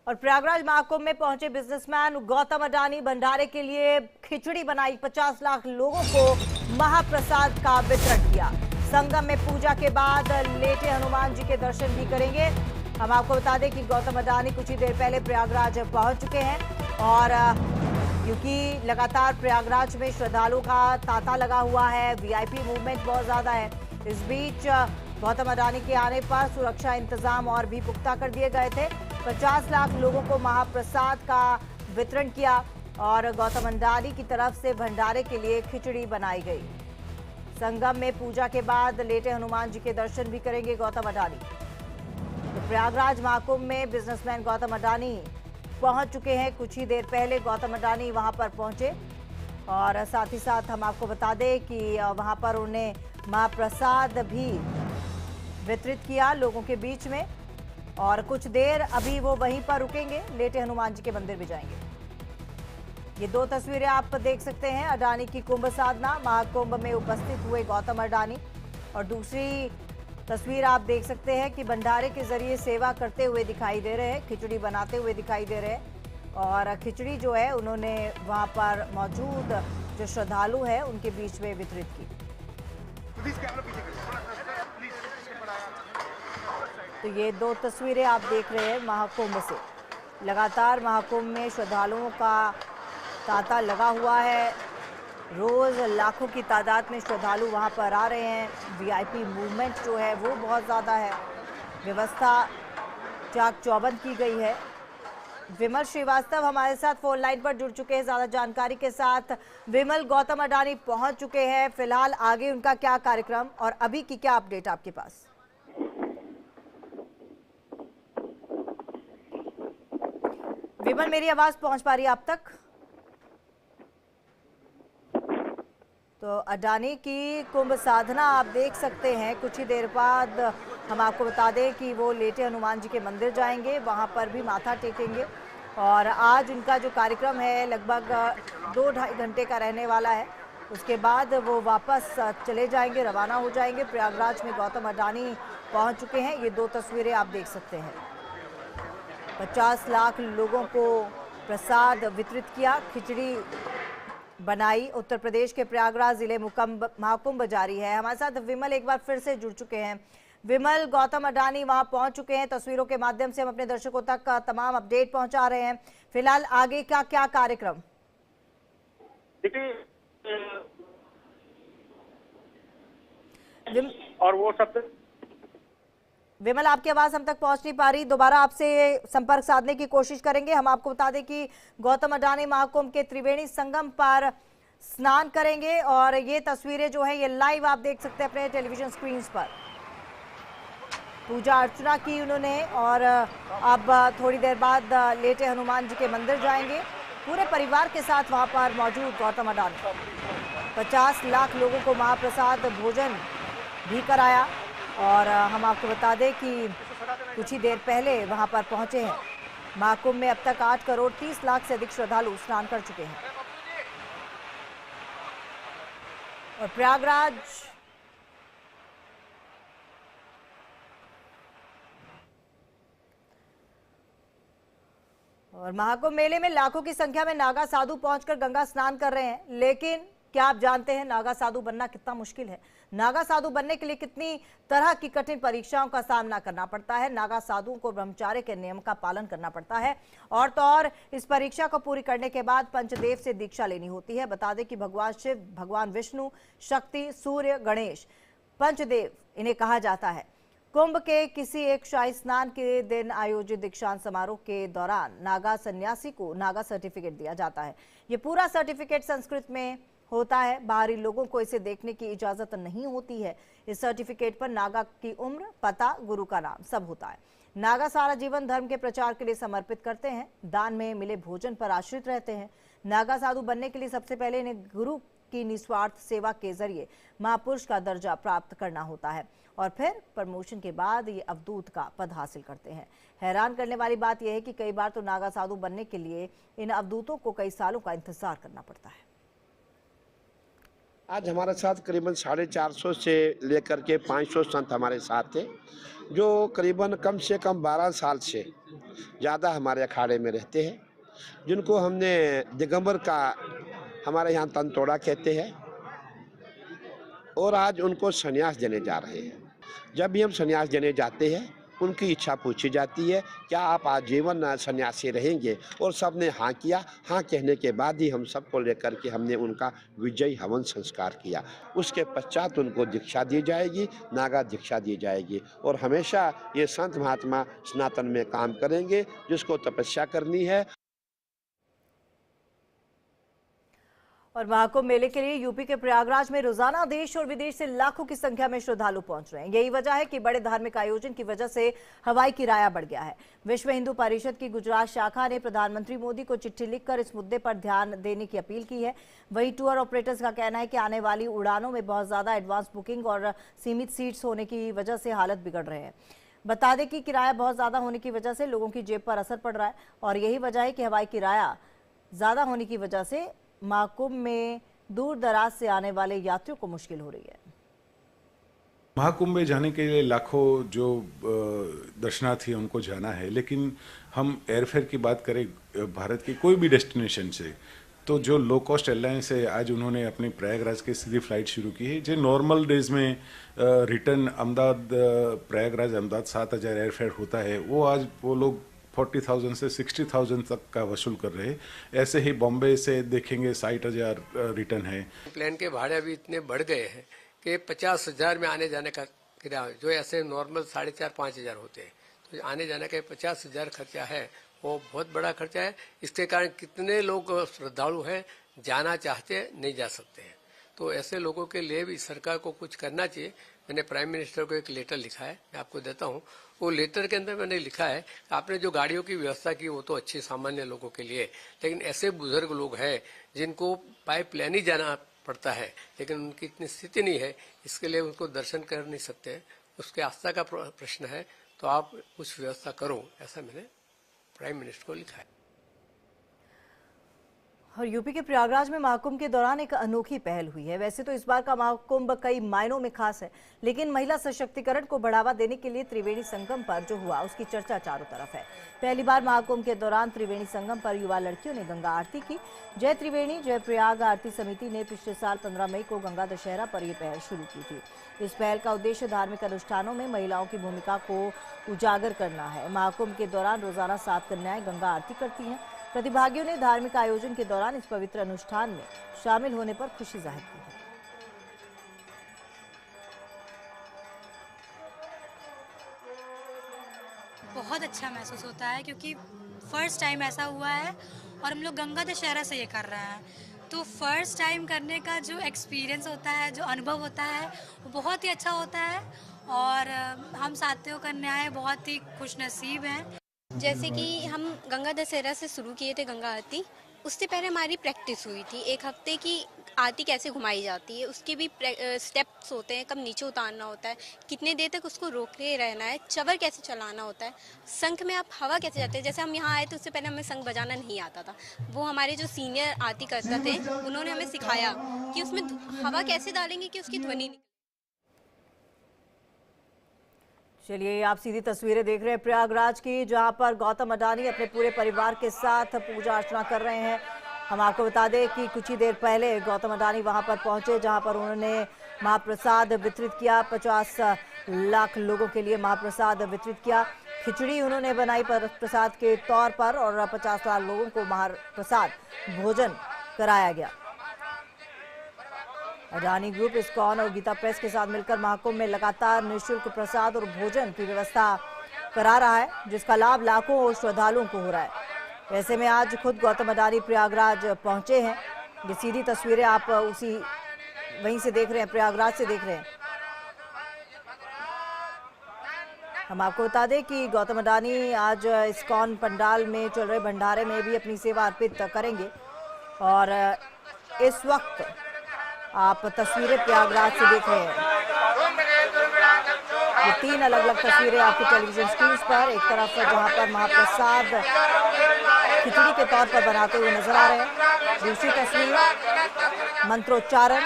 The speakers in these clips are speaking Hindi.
और प्रयागराज महाकुंभ में पहुंचे बिजनेसमैन गौतम अडानी भंडारे के लिए खिचड़ी बनाई, 50 लाख लोगों को महाप्रसाद का वितरण किया। संगम में पूजा के बाद लेटे हनुमान जी के दर्शन भी करेंगे। हम आपको बता दें कि गौतम अडानी कुछ ही देर पहले प्रयागराज पहुंच चुके हैं और क्योंकि लगातार प्रयागराज में श्रद्धालुओं का तांता लगा हुआ है, वीआईपी मूवमेंट बहुत ज्यादा है। इस बीच गौतम अडानी के आने पर सुरक्षा इंतजाम और भी पुख्ता कर दिए गए थे। 50 लाख लोगों को महाप्रसाद का वितरण किया और गौतम अडानी की तरफ से भंडारे के लिए खिचड़ी बनाई गई। संगम में पूजा के बाद लेटे हनुमान जी के दर्शन भी करेंगे गौतम अडानी। तो प्रयागराज महाकुंभ में बिजनेसमैन गौतम अडानी पहुंच चुके हैं। कुछ ही देर पहले गौतम अडानी वहां पर पहुंचे और साथ ही साथ हम आपको बता दें कि वहां पर उन्हें महाप्रसाद भी वितरित किया लोगों के बीच में और कुछ देर अभी वो वहीं पर रुकेंगे, लेटे हनुमान जी के मंदिर भी जाएंगे। ये दो तस्वीरें आप देख सकते हैं, अडानी की कुंभ साधना, महाकुंभ में उपस्थित हुए गौतम अडानी, और दूसरी तस्वीर आप देख सकते हैं कि भंडारे के जरिए सेवा करते हुए दिखाई दे रहे हैं, खिचड़ी बनाते हुए दिखाई दे रहे हैं और खिचड़ी जो है उन्होंने वहां पर मौजूद जो श्रद्धालु है उनके बीच में वितरित की। तो ये दो तस्वीरें आप देख रहे हैं महाकुंभ से। लगातार महाकुंभ में श्रद्धालुओं का तांता लगा हुआ है, रोज लाखों की तादाद में श्रद्धालु वहां पर आ रहे हैं। वीआईपी मूवमेंट जो है वो बहुत ज़्यादा है, व्यवस्था चाक चौबंद की गई है। विमल श्रीवास्तव हमारे साथ फोन लाइन पर जुड़ चुके हैं ज़्यादा जानकारी के साथ। विमल, गौतम अडानी पहुंच चुके हैं, फिलहाल आगे उनका क्या कार्यक्रम और अभी की क्या अपडेट आपके पास? विमल, मेरी आवाज पहुंच पा रही है आप तक? तो अडानी की कुंभ साधना आप देख सकते हैं। कुछ ही देर बाद हम आपको बता दें कि वो लेटे हनुमान जी के मंदिर जाएंगे, वहां पर भी माथा टेकेंगे और आज उनका जो कार्यक्रम है लगभग 2-2.5 घंटे का रहने वाला है। उसके बाद वो वापस चले जाएंगे, रवाना हो जाएंगे। प्रयागराज में गौतम अडानी पहुंच चुके हैं। ये दो तस्वीरें आप देख सकते हैं। 50 लाख लोगों को प्रसाद वितरित किया, खिचड़ी बनाई। उत्तर प्रदेश के प्रयागराज जिले महाकुंभ जारी है। हमारे साथ विमल एक बार फिर से जुड़ चुके हैं। विमल, गौतम अडानी वहां पहुंच चुके हैं, तस्वीरों के माध्यम से हम अपने दर्शकों तक तमाम अपडेट पहुंचा रहे हैं। फिलहाल आगे का क्या कार्यक्रम? और वो सब विमल, आपकी आवाज हम तक पहुंच नहीं पा रही, दोबारा आपसे संपर्क साधने की कोशिश करेंगे। हम आपको बता दें कि गौतम अडानी महाकुंभ के त्रिवेणी संगम पर स्नान करेंगे और ये तस्वीरें जो है ये लाइव आप देख सकते हैं अपने टेलीविजन स्क्रीन पर। पूजा अर्चना की उन्होंने और अब थोड़ी देर बाद लेटे हनुमान जी के मंदिर जाएंगे। पूरे परिवार के साथ वहां पर मौजूद गौतम अडानी 50 लाख लोगों को महाप्रसाद भोजन भी कराया और हम आपको बता दें कि कुछ ही देर पहले वहां पर पहुंचे हैं। महाकुंभ में अब तक 8 करोड़ 30 लाख से अधिक श्रद्धालु स्नान कर चुके हैं और प्रयागराज और महाकुंभ मेले में लाखों की संख्या में नागा साधु पहुंचकर गंगा स्नान कर रहे हैं। लेकिन क्या आप जानते हैं नागा साधु बनना कितना मुश्किल है? नागा साधु बनने के लिए कितनी तरह की कठिन परीक्षाओं का सामना करना पड़ता है। नागा साधुओं को ब्रह्मचर्य के नियम का पालन करना पड़ता है और तो और इस परीक्षा को पूरी करने के बाद पंचदेव से दीक्षा लेनी होती है। बता दें कि भगवान शिव, भगवान विष्णु, शक्ति, सूर्य, गणेश, पंचदेव इन्हें कहा जाता है। कुंभ के किसी एक शाही स्नान के दिन आयोजित दीक्षांत समारोह के दौरान नागा सन्यासी को नागा सर्टिफिकेट दिया जाता है। ये पूरा सर्टिफिकेट संस्कृत में होता है। बाहरी लोगों को इसे देखने की इजाजत नहीं होती है। इस सर्टिफिकेट पर नागा की उम्र, पता, गुरु का नाम सब होता है। नागा सारा जीवन धर्म के प्रचार के लिए समर्पित करते हैं, दान में मिले भोजन पर आश्रित रहते हैं। नागा साधु बनने के लिए सबसे पहले इन्हें गुरु की निस्वार्थ सेवा के जरिए महापुरुष का दर्जा प्राप्त करना होता है और फिर प्रमोशन के बाद ये अवधूत का पद हासिल करते हैं। हैरान करने वाली बात यह है कि कई बार तो नागा साधु बनने के लिए इन अवधूतों को कई सालों का इंतजार करना पड़ता है। आज हमारे साथ करीबन 450 से लेकर के 500 संत हमारे साथ थे, जो करीबन कम से कम 12 साल से ज़्यादा हमारे अखाड़े में रहते हैं, जिनको हमने दिगंबर का हमारे यहाँ तनतोड़ा कहते हैं, और आज उनको संन्यास देने जा रहे हैं। जब भी हम संन्यास देने जाते हैं, उनकी इच्छा पूछी जाती है, क्या आप आजीवन सन्यासी रहेंगे? और सब ने हाँ किया। हाँ कहने के बाद ही हम सबको लेकर के हमने उनका विजयी हवन संस्कार किया। उसके पश्चात उनको दीक्षा दी जाएगी, नागा दीक्षा दी जाएगी, और हमेशा ये संत महात्मा सनातन में काम करेंगे, जिसको तपस्या करनी है। और महाकुंभ मेले के लिए यूपी के प्रयागराज में रोजाना देश और विदेश से लाखों की संख्या में श्रद्धालु पहुंच रहे हैं। यही वजह है कि बड़े धार्मिक आयोजन की वजह से हवाई किराया बढ़ गया है। विश्व हिंदू परिषद की गुजरात शाखा ने प्रधानमंत्री मोदी को चिट्ठी लिखकर इस मुद्दे पर ध्यान देने की अपील की है। वहीं टूर ऑपरेटर्स का कहना है कि आने वाली उड़ानों में बहुत ज्यादा एडवांस बुकिंग और सीमित सीट्स होने की वजह से हालत बिगड़ रहे हैं। बता दें कि किराया बहुत ज्यादा होने की वजह से लोगों की जेब पर असर पड़ रहा है, और यही वजह है कि हवाई किराया ज्यादा होने की वजह से महाकुंभ में दूर दराज से आने वाले यात्रियों को मुश्किल हो रही है। महाकुंभ में जाने के लिए लाखों जो दर्शनार्थी उनको जाना है, लेकिन हम एयरफेयर की बात करें भारत की कोई भी डेस्टिनेशन से, तो जो लो कॉस्ट एयरलाइंस है आज उन्होंने अपनी प्रयागराज की सीधी फ्लाइट शुरू की है। जो नॉर्मल डेज में रिटर्न अहमदाबाद प्रयागराज अहमदाबाद 7,000 एयरफेयर होता है, वो आज वो लोग 40,000 से 60,000 तक का वसूल कर रहे हैं। ऐसे ही बॉम्बे से देखेंगे 60,000 रिटर्न है। प्लेन के भाड़े अभी इतने बढ़ गए हैं कि 50,000 में आने जाने का किराया, जो ऐसे नॉर्मल 4,500-5,000 होते हैं, तो आने जाने का 50,000 खर्चा है, वो बहुत बड़ा खर्चा है। इसके कारण कितने लोग श्रद्धालु हैं, जाना चाहते हैं, नहीं जा सकते हैं। तो ऐसे लोगों के लिए भी सरकार को कुछ करना चाहिए। मैंने प्राइम मिनिस्टर को एक लेटर लिखा है, मैं आपको देता हूँ। वो लेटर के अंदर मैंने लिखा है कि आपने जो गाड़ियों की व्यवस्था की वो तो अच्छी सामान्य लोगों के लिए, लेकिन ऐसे बुजुर्ग लोग हैं जिनको पाइपलाइन ही जाना पड़ता है, लेकिन उनकी इतनी स्थिति नहीं है, इसके लिए उनको दर्शन कर नहीं सकते, उसके आस्था का प्रश्न है, तो आप कुछ व्यवस्था करो, ऐसा मैंने प्राइम मिनिस्टर को लिखा है। और यूपी के प्रयागराज में महाकुंभ के दौरान एक अनोखी पहल हुई है। वैसे तो इस बार का महाकुंभ कई मायनों में खास है, लेकिन महिला सशक्तिकरण को बढ़ावा देने के लिए त्रिवेणी संगम पर जो हुआ उसकी चर्चा चारों तरफ है। पहली बार महाकुंभ के दौरान त्रिवेणी संगम पर युवा लड़कियों ने गंगा आरती की। जय त्रिवेणी जय प्रयाग आरती समिति ने पिछले साल 15 मई को गंगा दशहरा पर यह पहल शुरू की थी। इस पहल का उद्देश्य धार्मिक अनुष्ठानों में महिलाओं की भूमिका को उजागर करना है। महाकुंभ के दौरान रोजाना 7 कन्याएं गंगा आरती करती हैं। प्रतिभागियों ने धार्मिक आयोजन के दौरान इस पवित्र अनुष्ठान में शामिल होने पर खुशी जाहिर की है। बहुत अच्छा महसूस होता है क्योंकि फर्स्ट टाइम ऐसा हुआ है और हम लोग गंगा दशहरा से ये कर रहे हैं, तो फर्स्ट टाइम करने का जो एक्सपीरियंस होता है, जो अनुभव होता है, वो बहुत ही अच्छा होता है। और हम साथियों कन्याएं बहुत ही खुशनसीब हैं। जैसे कि हम गंगा दशहरा से शुरू किए थे गंगा आरती, उससे पहले हमारी प्रैक्टिस हुई थी 1 हफ्ते की। आरती कैसे घुमाई जाती है उसके भी स्टेप्स होते हैं, कब नीचे उतारना होता है, कितने देर तक उसको रोके रहना है, चवर कैसे चलाना होता है, शंख में आप हवा कैसे जाते हैं। जैसे हम यहाँ आए तो उससे पहले हमें शंख बजाना नहीं आता था, वो हमारे जो सीनियर आरती करते थे उन्होंने हमें सिखाया कि उसमें हवा कैसे डालेंगे कि उसकी ध्वनि निकले। चलिए, आप सीधी तस्वीरें देख रहे हैं प्रयागराज की, जहां पर गौतम अडानी अपने पूरे परिवार के साथ पूजा अर्चना कर रहे हैं। हम आपको बता दें कि कुछ ही देर पहले गौतम अडानी वहां पर पहुंचे, जहां पर उन्होंने महाप्रसाद वितरित किया। 50 लाख लोगों के लिए महाप्रसाद वितरित किया। खिचड़ी उन्होंने बनाई प्रसाद के तौर पर, और 50 लाख लोगों को महाप्रसाद भोजन कराया गया। अडानी ग्रुप, इस्कॉन और गीता प्रेस के साथ मिलकर महाकुंभ में लगातार निःशुल्क प्रसाद और भोजन की व्यवस्था करा रहा है, जिसका लाभ लाखों श्रद्धालुओं को हो रहा है। ऐसे में आज खुद गौतम अडानी प्रयागराज पहुंचे हैं। ये सीधी तस्वीरें आप उसी वहीं से देख रहे हैं, प्रयागराज से देख रहे हैं। हम आपको बता दें कि गौतम अडानी आज इस्कॉन पंडाल में चल रहे भंडारे में भी अपनी सेवा अर्पित करेंगे। और इस वक्त आप तस्वीरें प्रयागराज से देख रहे हैं। ये 3 अलग अलग तस्वीरें आपकी टेलीविजन स्क्रीन पर, एक तरफ जहां पर महाप्रसाद खिचड़ी के तौर पर बनाते हुए नजर आ रहे हैं, दूसरी तस्वीर मंत्रोच्चारण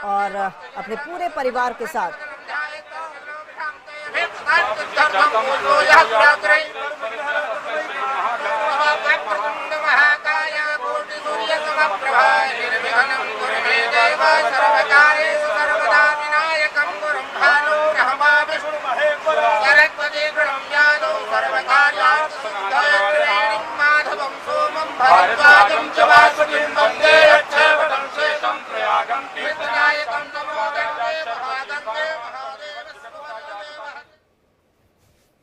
और अपने पूरे परिवार के साथ